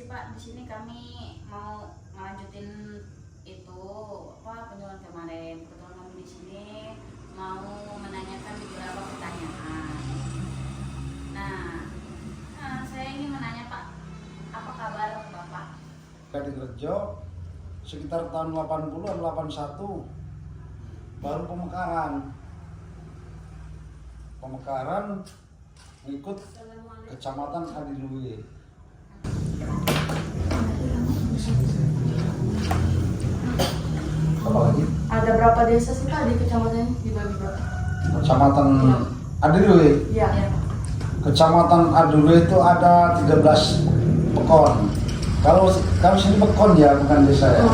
Pak, di sini kami mau ngelanjutin itu penjualan kemarin. Kebetulan kami di sini mau menanyakan beberapa pertanyaan. Saya ingin menanya Pak, apa kabar Bapak? Di Gerjo sekitar tahun 80-an 81 baru pemekaran ikut Kecamatan Adiluwe. Apa lagi? Ada berapa desa sih Pak di kecamatan ini dibagi berapa? Kecamatan Adiluwe. Iya. Kecamatan Adiluwe itu ada 13 pekon. Kalau sini pekon ya, bukan desa ya.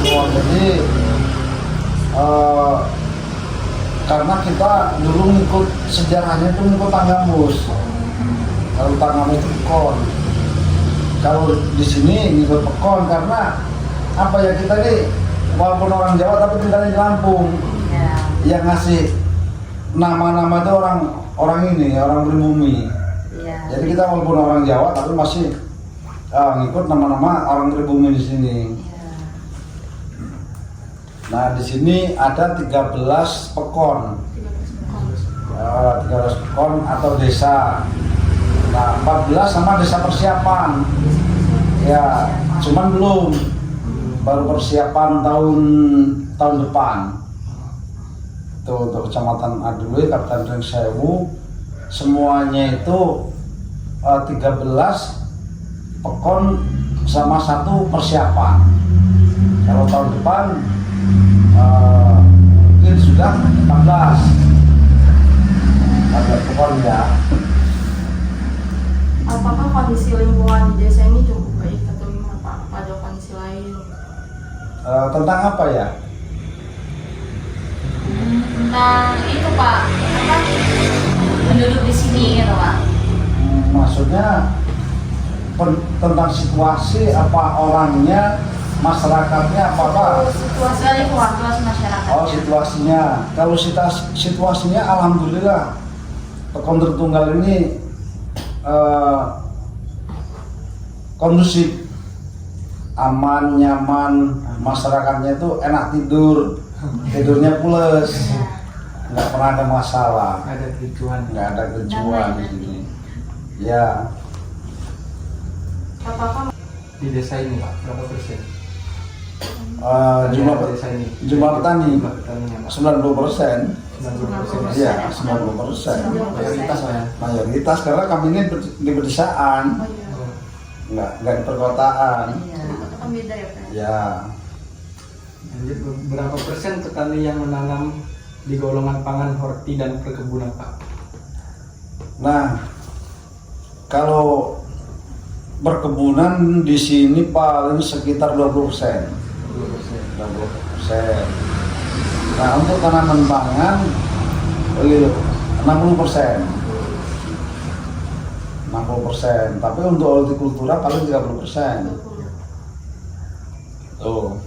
Oh, jadi karena kita dulu ngikut sejarahnya itu ngikut Tanggamus. Kalau Tanggamus itu pekon. Kalau di sini ngikut pekon karena apa ya, kita ini walaupun orang Jawa tapi tinggal di Lampung. Ya. Yang ngasih nama-nama itu orang pribumi. Ya. Jadi kita walaupun orang Jawa tapi masih ngikut nama-nama orang pribumi di sini. Ya. Nah, di sini ada 13 pekon. 13 pekon atau desa. Nah, 14 sama desa persiapan. Ya, cuman belum. Baru persiapan tahun depan. Itu untuk Kecamatan Adiluwe, Kabupaten Sewu, semuanya itu 13 pekon sama 1 persiapan. Kalau tahun depan mungkin sudah 14 ada pekon ya. Apakah kondisi lingkungan di desa ini cukup baik atau gimana Pak? Ada kondisi lain? Tentang apa ya? Tentang itu Pak, penduduk di sini gitu Pak. Maksudnya tentang situasi apa orangnya, masyarakatnya apa Pak? Situasi lingkungan, situasi masyarakat. Oh, situasinya. Kalau situasinya alhamdulillah Pekon Tertunggal ini kondusif, aman, nyaman, masyarakatnya itu enak tidurnya pules, nggak pernah ada masalah, nggak ada kericuan di sini. Ya. Apakah Di desa ini Pak, berapa persen? Jumlah petani Jumlah petaninya Pak. 90%. 90%. Iya, 90%. Mayoritas Pak ya. Mayoritas karena kami ini di pedesaan, nggak di perkotaan. Iya. itu kan beda ya Pak? Ya, Lanjut, berapa persen petani yang menanam di golongan pangan, horti dan perkebunan Pak? nah kalau perkebunan di sini paling sekitar 20%. 20%. Nah, untuk tanaman pangan 60%. 60%. Tapi untuk hortikultura paling 30%. Tuh.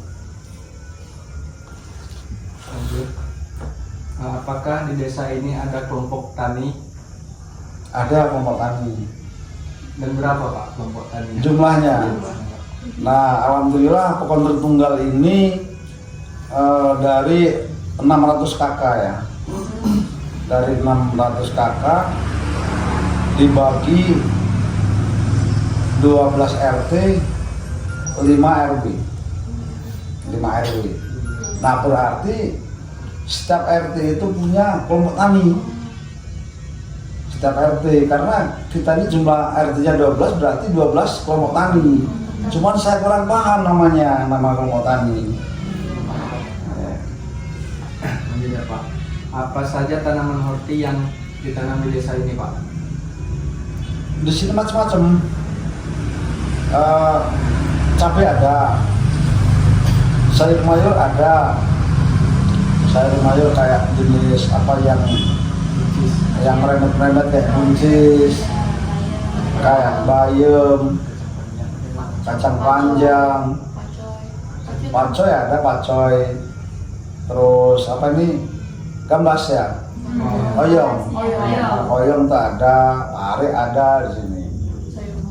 Lanjut, apakah di desa ini ada kelompok tani Ada kelompok tani. dan berapa Pak kelompok tani? Jumlahnya. Nah, alhamdulillah Pekon Tertunggal ini dari 600 kakak ya. Dari 600 kakak dibagi 12 RT, 5 RW. 5 RW. Nah, berarti setiap RT itu punya kelompok tani. Setiap RT, karena kita ini jumlah RT-nya 12, berarti 12 kelompok tani. Cuman saya kurang paham nama kelompok tani. Lanjut ya Pak, apa saja tanaman horti yang ditanam di desa ini Pak? Di sini macam-macam. Cabai ada, sayur mayur ada. Sayur mayur kayak jenis apa yang meremet-remet kayak buncis, kayak bayam, kacang panjang, pacoy ada pacoy. Terus apa ini? Gambas ya? Oyong. Oyong tuh ada, pare ada di sini.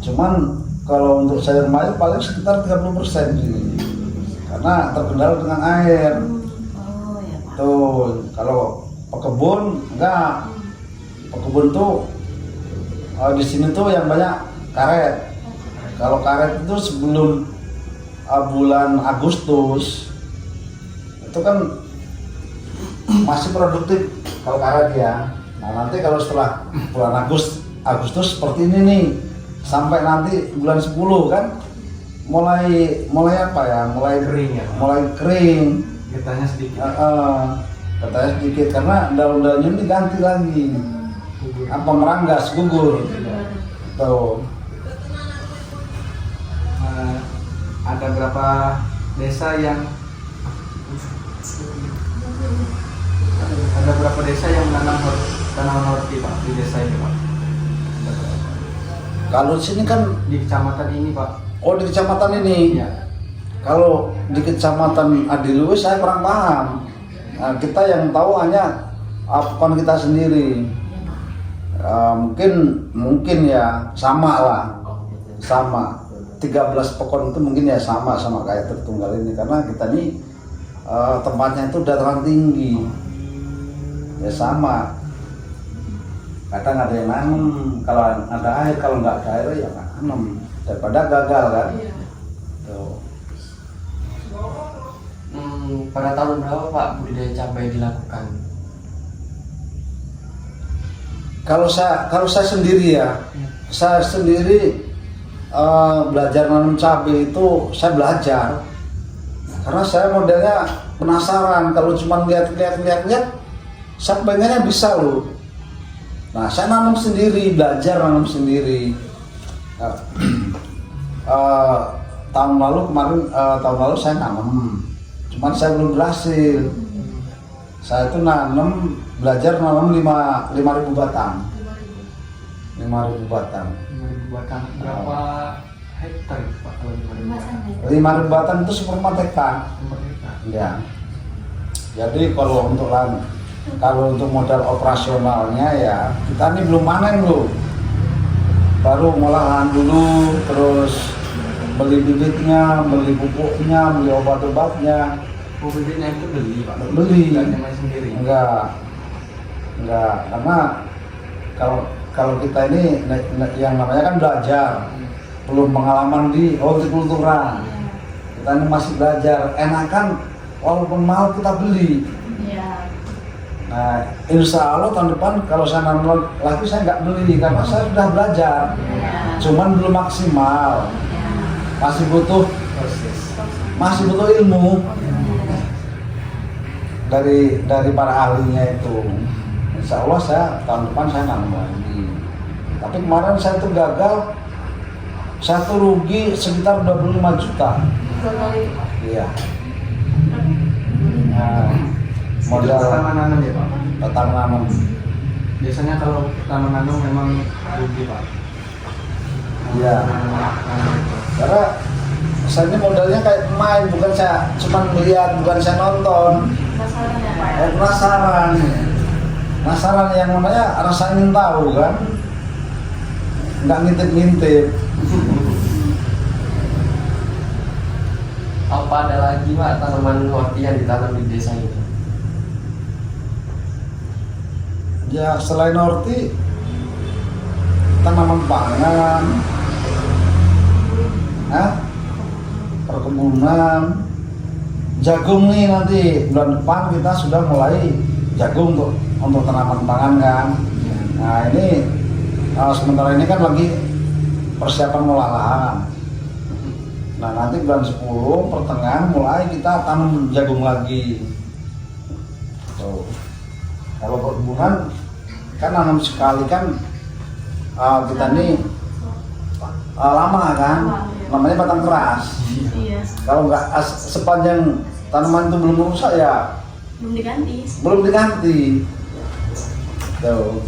Cuman kalau untuk sayur mayur paling sekitar 30% sini. Karena terkendala dengan air. Oh ya Pak. Tuh, kalau pekebun enggak. Pekebun tuh di sini tuh yang banyak karet. Kalau karet itu sebelum bulan Agustus itu kan masih produktif kalau karet ya. Nah nanti kalau setelah bulan Agustus seperti ini nih sampai nanti bulan 10 kan mulai apa ya? Mulai Kering ya, Pak? Mulai kering. Getahnya sedikit. Katanya sedikit karena daun-daunnya ini ganti lagi. Apa meranggas, gugur. Tuh. Ada berapa desa yang menanam tanaman horti Pak di desa ini Pak? Kalau di sini kan, Di kecamatan ini Pak? oh di kecamatan ini. Iya. Kalau di kecamatan Adiluwih saya kurang paham. Nah, kita yang tahu hanya pokon kita sendiri. Mungkin ya sama lah, sama 13 pokon itu mungkin ya sama kayak Tertunggal ini karena kita ini tempatnya itu dataran tinggi ya sama. Kadang ada yang nanam kalau ada air, kalau nggak ada air ya nggak nanam daripada gagal kan. Iya. Tuh. Pada tahun berapa Pak budidaya cabai dilakukan? Kalau saya sendiri ya, saya sendiri belajar nanam cabai itu saya belajar karena saya modelnya penasaran. Kalau cuma lihat saya pengennya bisa loh. Nah saya nanam sendiri, belajar nanam sendiri. Tahun lalu saya nanam, cuman saya belum berhasil. Saya itu belajar nanam 5.000 batang. 5.000 batang. 5.000 batang. Berapa hektar itu Pak kalau 5.000 batang? 5.000 batang itu seperempat hektar. Ya. Jadi kalau untuk modal operasionalnya ya kita ini belum panen loh. Baru ngolah lahan dulu, terus beli bibitnya, beli pupuknya, beli obat-obatnya. Oh, bibitnya itu beli Pak? Beli. Nggak nyamai sendiri? Enggak, karena kalau kita ini yang namanya kan belajar, belum pengalaman di hortikultura. Kita ini masih belajar, enakan walaupun mahal kita beli. Iya. Nah, insya Allah tahun depan kalau saya nanam lagi saya nggak beli karena saya sudah belajar, cuman belum maksimal, masih butuh ilmu dari para ahlinya itu. Insya Allah saya tahun depan saya nanam lagi. Tapi kemarin saya tuh gagal, saya tuh rugi sekitar 25 juta. Iya. Nah, modal pertama nanam ya Pak? pertama nanam. Biasanya kalau pertama nanam memang rugi Pak? Iya. Karena saya ini modalnya kayak main, bukan saya cuma melihat, bukan saya nonton. Penasaran ya Pak ya? Penasaran yang namanya rasa ingin tahu kan, nggak ngintip-ngintip. Apa ada lagi Pak tanaman horti yang ditanam di desa ini? Ya selain horti, tanaman pangan, perkebunan, jagung nih nanti bulan depan kita sudah mulai jagung untuk tanaman pangan kan. Nah ini sementara ini kan lagi persiapan ngolah lahan. Nah nanti bulan 10 pertengahan mulai kita tanam jagung lagi. Tuh. Kalau perkebunan kan nanam sekali kan kita ini lama kan, namanya batang keras. Iya. Kalau nggak sepanjang tanaman itu belum rusak ya Belum diganti. Tuh.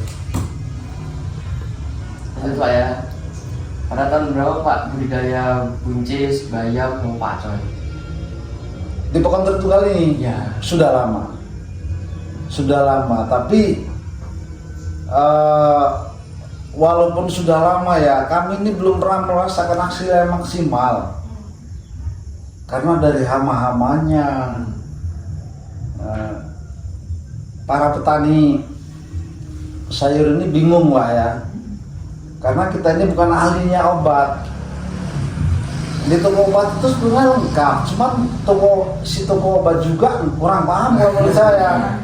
Lanjut Pak ya. Pada tahun berapa Pak budidaya buncis, bayam, mau pakcoy? Di Pekan Tertunggal ini Ya. sudah lama, tapi walaupun sudah lama ya, kami ini belum pernah merasakan hasil yang maksimal karena dari hama-hamanya. Para petani sayur ini bingung lah ya, karena kita ini bukan ahlinya obat. Di toko obat itu sebenarnya lengkap, cuman si toko obat juga kurang paham menurut saya.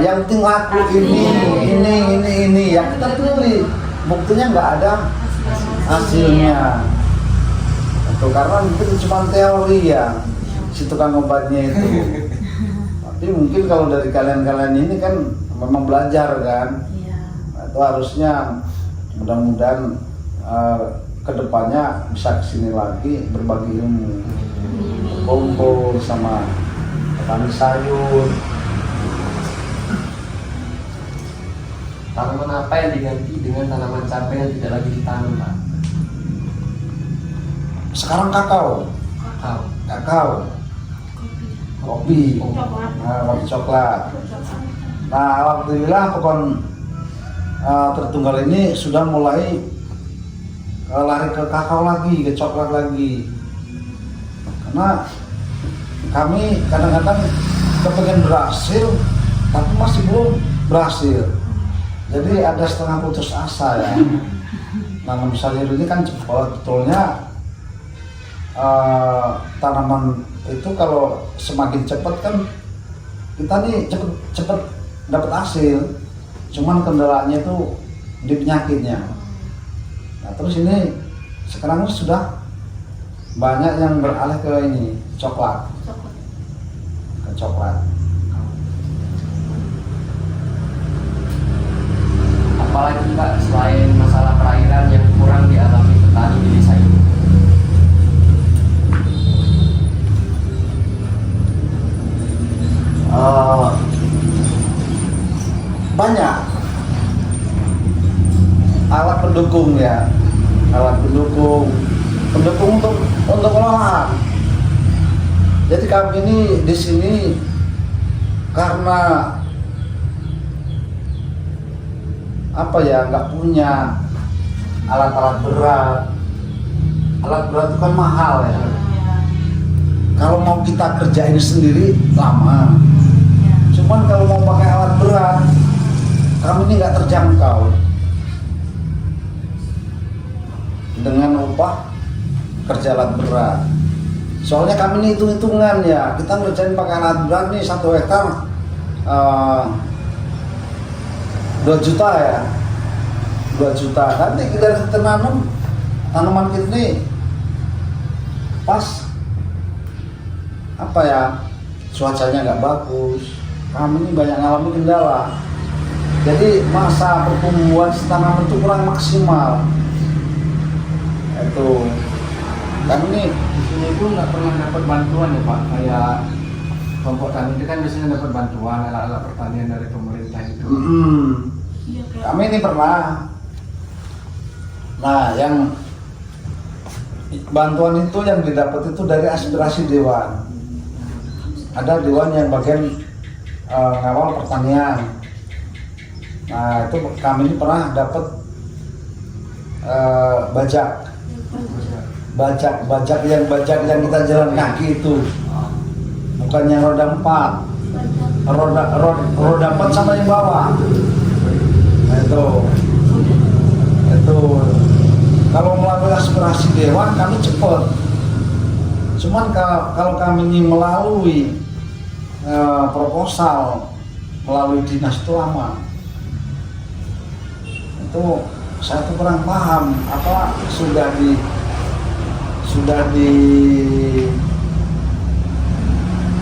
Yang penting laku ini yang kita beli, buktinya nggak ada hasilnya. Itu karena mungkin cuma teori ya si tukang obatnya itu. Tapi mungkin kalau dari kalian ini kan memang belajar kan, itu harusnya mudah-mudahan kedepannya bisa kesini lagi berbagi ilmu, kumpul sama petani sayur. Tanaman apa yang diganti dengan tanaman cabai yang tidak lagi ditanam, Pak? Sekarang kakao, kopi, kopi coklat. Nah, alhamdulillah pohon tertunggal ini sudah mulai lari ke kakao lagi, ke coklat lagi. Karena kami kadang-kadang kepengen berhasil, tapi masih belum berhasil. Jadi ada setengah putus asa ya. Nanam sayur ini kan cepat, betulnya tanaman itu kalau semakin cepat kan kita nih cepet dapat hasil. Cuman kendalanya itu di penyakitnya. Nah, terus ini sekarang sudah banyak yang beralih ke ini coklat. Ke coklat. Apalagi Pak selain masalah perairan yang kurang dialami petani di desa ini? Banyak alat pendukung ya, alat pendukung untuk olahan. Jadi kami ini di sini karena apa ya, nggak punya alat-alat berat. Alat berat itu kan mahal ya. Kalau mau kita kerjain sendiri lama. Cuman kalau mau pakai alat berat, kami ini nggak terjangkau dengan upah kerja alat berat. Soalnya kami ini hitung-hitungan ya, kita ngerjain pakai alat berat nih 1 hektar 2 juta ya, 2 juta. Nanti kita tanam tanaman kita nih pas apa ya, cuacanya nggak bagus. Kami ini banyak ngalami kendala. Jadi masa pertumbuhan tanaman itu kurang maksimal. Itu kami ini Di sini pun nggak pernah dapat bantuan ya Pak, kayak kelompok tani itu kan biasanya dapat bantuan alat-alat pertanian dari pemerintah itu. Kami ini pernah. Nah, yang bantuan itu yang didapat itu dari aspirasi dewan. Ada dewan yang bagian ngawal pertanian. Nah, itu kami ini pernah dapat bajak yang kita jalan kaki itu, bukan yang roda 4, roda 4 sama yang bawah. Nah, itu kalau melalui aspirasi dewan kami cepat. Cuman kalau kami ini melalui proposal melalui dinas itu lama. Itu saya tuh kurang paham apa sudah di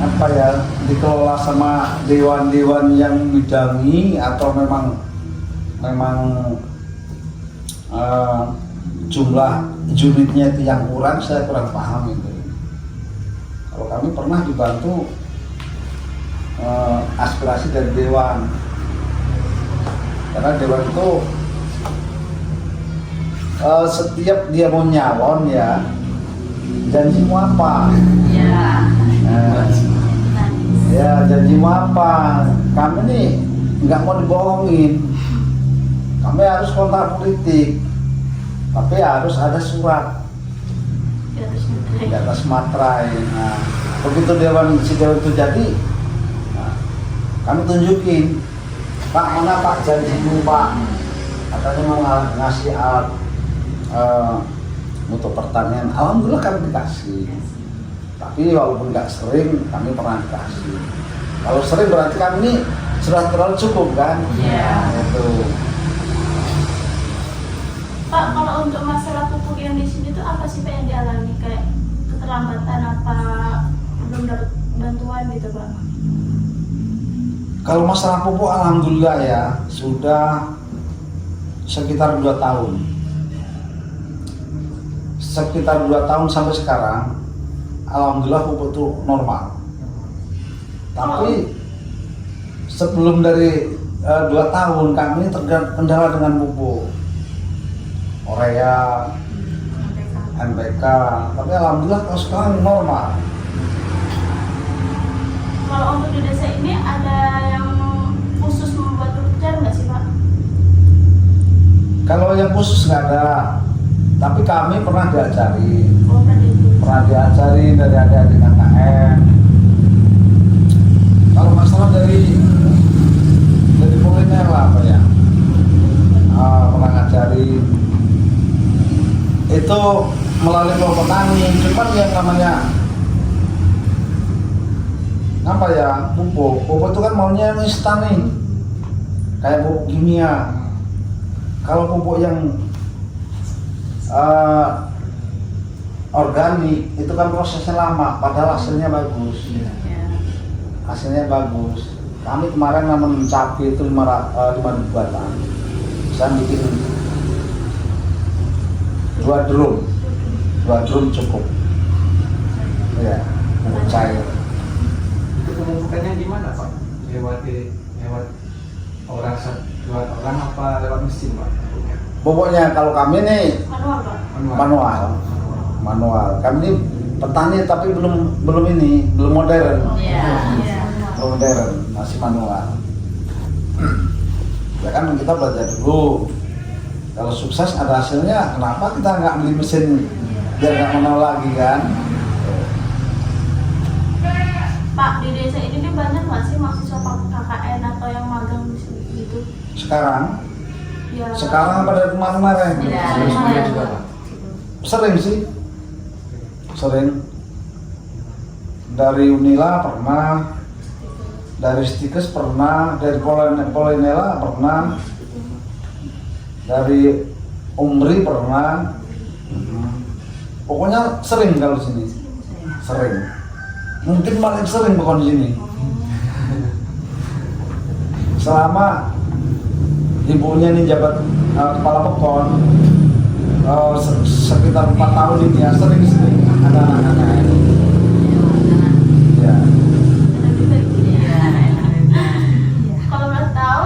apa ya, dikelola sama dewan-dewan yang bidangi atau memang jumlah unitnya itu yang kurang, saya kurang paham itu. Kalau kami pernah dibantu aspirasi dari dewan, karena dewan itu setiap dia mau nyalon ya janji mau apa ya janji mau apa, kami nih nggak mau dibohongin. kami harus kontak politik, tapi harus ada surat di atas materai. Nah, begitu si dewan itu jadi, nah, kami tunjukin, Pak, mana Pak janjimu Pak, katanya mau ngasih alat untuk pertanian. Alhamdulillah kami dikasih, tapi walaupun nggak sering kami pernah dikasih. Kalau sering berarti kami ini sudah terlalu cukup kan? Iya. Itu. Pak, kalau untuk masalah pupuk yang di sini tuh apa sih Pak yang dialami? Kayak keterlambatan apa belum dapat bantuan gitu Pak? Kalau masalah pupuk alhamdulillah ya sudah sekitar 2 tahun. Sekitar 2 tahun sampai sekarang alhamdulillah pupuk itu normal. Tapi sebelum dari 2 tahun kami terkendala dengan pupuk urea, NPK, tapi alhamdulillah kalau sekarang normal. Kalau untuk di desa ini ada yang khusus membuat pupuk nggak sih Pak? Kalau yang khusus nggak ada, tapi kami pernah diajari, Oh, kan itu. pernah diajari dari adik-adik KKN. Kalau masalah dari kuliner lah apa ya, pernah ngajari itu melalui kelompok tani. Cuman yang namanya apa ya, pupuk itu kan maunya yang instan nih, kayak pupuk kimia. Kalau pupuk yang organik itu kan prosesnya lama, padahal hasilnya bagus. Hasilnya bagus. Kami kemarin nanam cabai itu 5 batang. Saya bikin 2 drum cukup. Ya, pupuk cair. Itu pemupukannya gimana Pak? Lewat orang apa lewat mesin Pak? Pokoknya kalau kami nih Manual Pak? manual. Kami ini petani tapi belum modern. Iya. Belum modern, masih manual. Ya kan kita belajar dulu. Kalau sukses ada hasilnya, kenapa kita nggak beli mesin biar nggak manual lagi kan? Pak, di desa ini nih banyak nggak sih mahasiswa KKN atau yang magang di sini gitu? Sekarang Ya. pada kemarin-kemarin Iya. Kuliah juga Pak? sering sih, sering dari Unila pernah, dari Stikes pernah, dari Polinela pernah, dari Umri pernah. Pokoknya sering kalau sini, sering. Mungkin paling sering bukan di sini. Selama ibunya ini jabat kepala pekon sekitar 4 tahun ini ya sering ada anak-anak ini. Ya. Kalau boleh tahu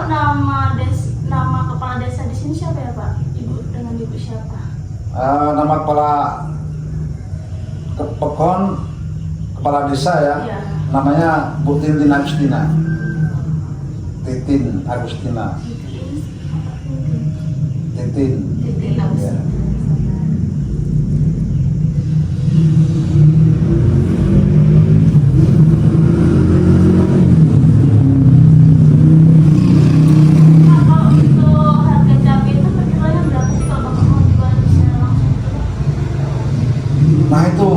nama kepala desa di sini siapa ya Pak? Dengan ibu siapa? Nama kepala pekon kepala desa ya, Iya. namanya Bu Titin Agustina. Titin Agustina. Titin. Ya. Kalau untuk harga cabai itu per kilonya berapa sih kalau Bapak mau jual di sini langsung? Nah itu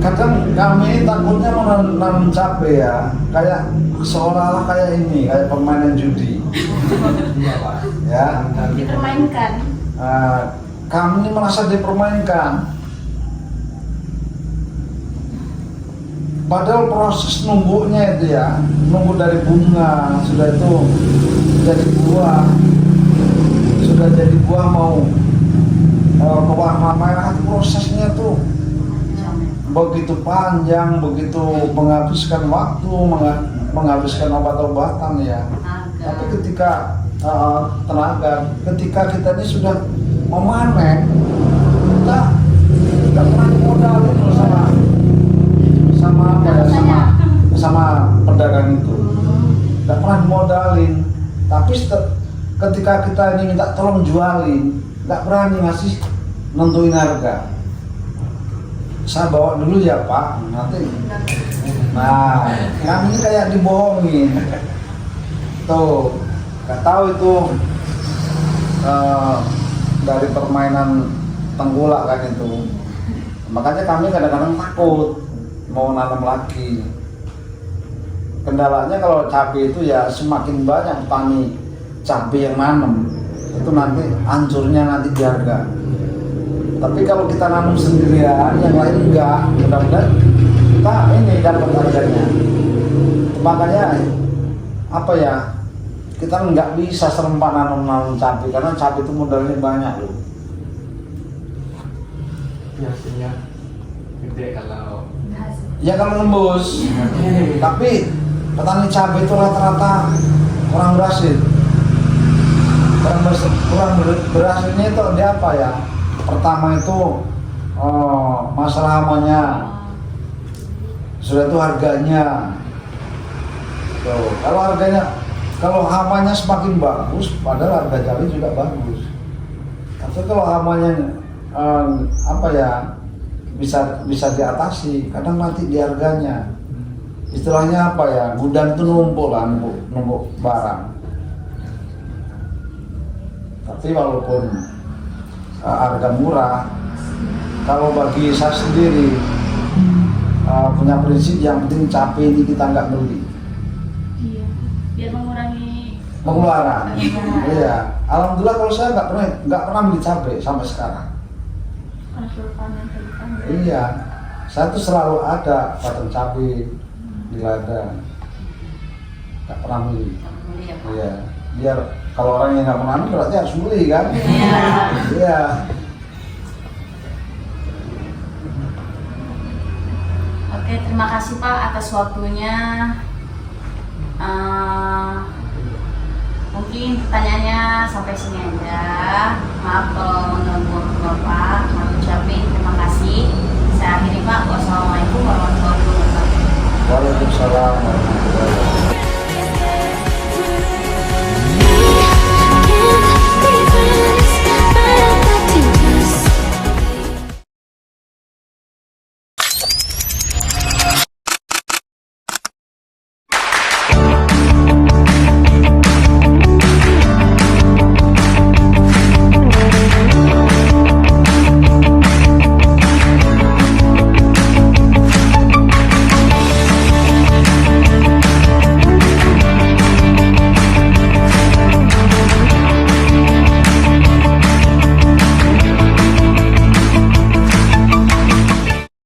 kadang kami takutnya menanam cabai ya, kayak seolah-olah kayak ini, kayak permainan judi. Iya Pak. Ya, Dipermainkan. kami merasa dipermainkan. Padahal proses nunggunya itu ya, nunggu dari bunga, sudah itu jadi buah, sudah jadi buah mau pewarna merah, prosesnya tuh begitu panjang, begitu menghabiskan waktu, menghabiskan obat-obatan ya. Tapi ketika tenaga, ketika kita ini sudah memanen, kita nggak pernah modalin loh sama apa ya, sama pedagang itu, nggak pernah modalin. ketika kita ini minta tolong jualin, nggak berani ngasih nentuin harga. Saya bawa dulu ya Pak, nanti. Nah, kami ini kayak dibohongin. Tuh, nggak tahu itu dari permainan tengkulak kan itu. Makanya kami kadang-kadang takut mau nanam lagi. Kendalanya kalau cabai itu ya semakin banyak petani cabai yang nanam, itu nanti hancurnya nanti di harga. Tapi kalau kita nanam sendirian, yang lain enggak, mudah-mudahan kita ini dapat harganya. Makanya apa ya, kita nggak bisa serempak nanam cabai karena cabai itu modalnya banyak loh. Biasanya gede kalau Ya kalau nembus, tapi petani cabai itu rata-rata kurang berhasil. Kurang berhasilnya itu dia apa ya? Pertama itu masalah hamanya, sudah itu harganya. Tuh, kalau hamanya semakin bagus, padahal harga cabai juga bagus. Tapi kalau hamanya apa ya bisa diatasi, kadang nanti di harganya. Istilahnya apa ya? Gudang itu numpuk barang. Tapi walaupun harga murah, kalau bagi saya sendiri punya prinsip yang penting cabai ini kita nggak beli. Iya, biar mengurangi Pengeluaran. Iya. Alhamdulillah kalau saya nggak pernah beli cabai sampai sekarang. hasil panen ke depan. Iya. Saya tuh selalu ada batang cabai di ladang. Nggak pernah beli. Beli ya Pak. Iya. Biar kalau orang yang nggak pernah nanam berarti harus beli kan? Iya. Iya. Oke, terima kasih Pak atas waktunya. Mungkin pertanyaannya sampai sini aja. Maaf kalau mengganggu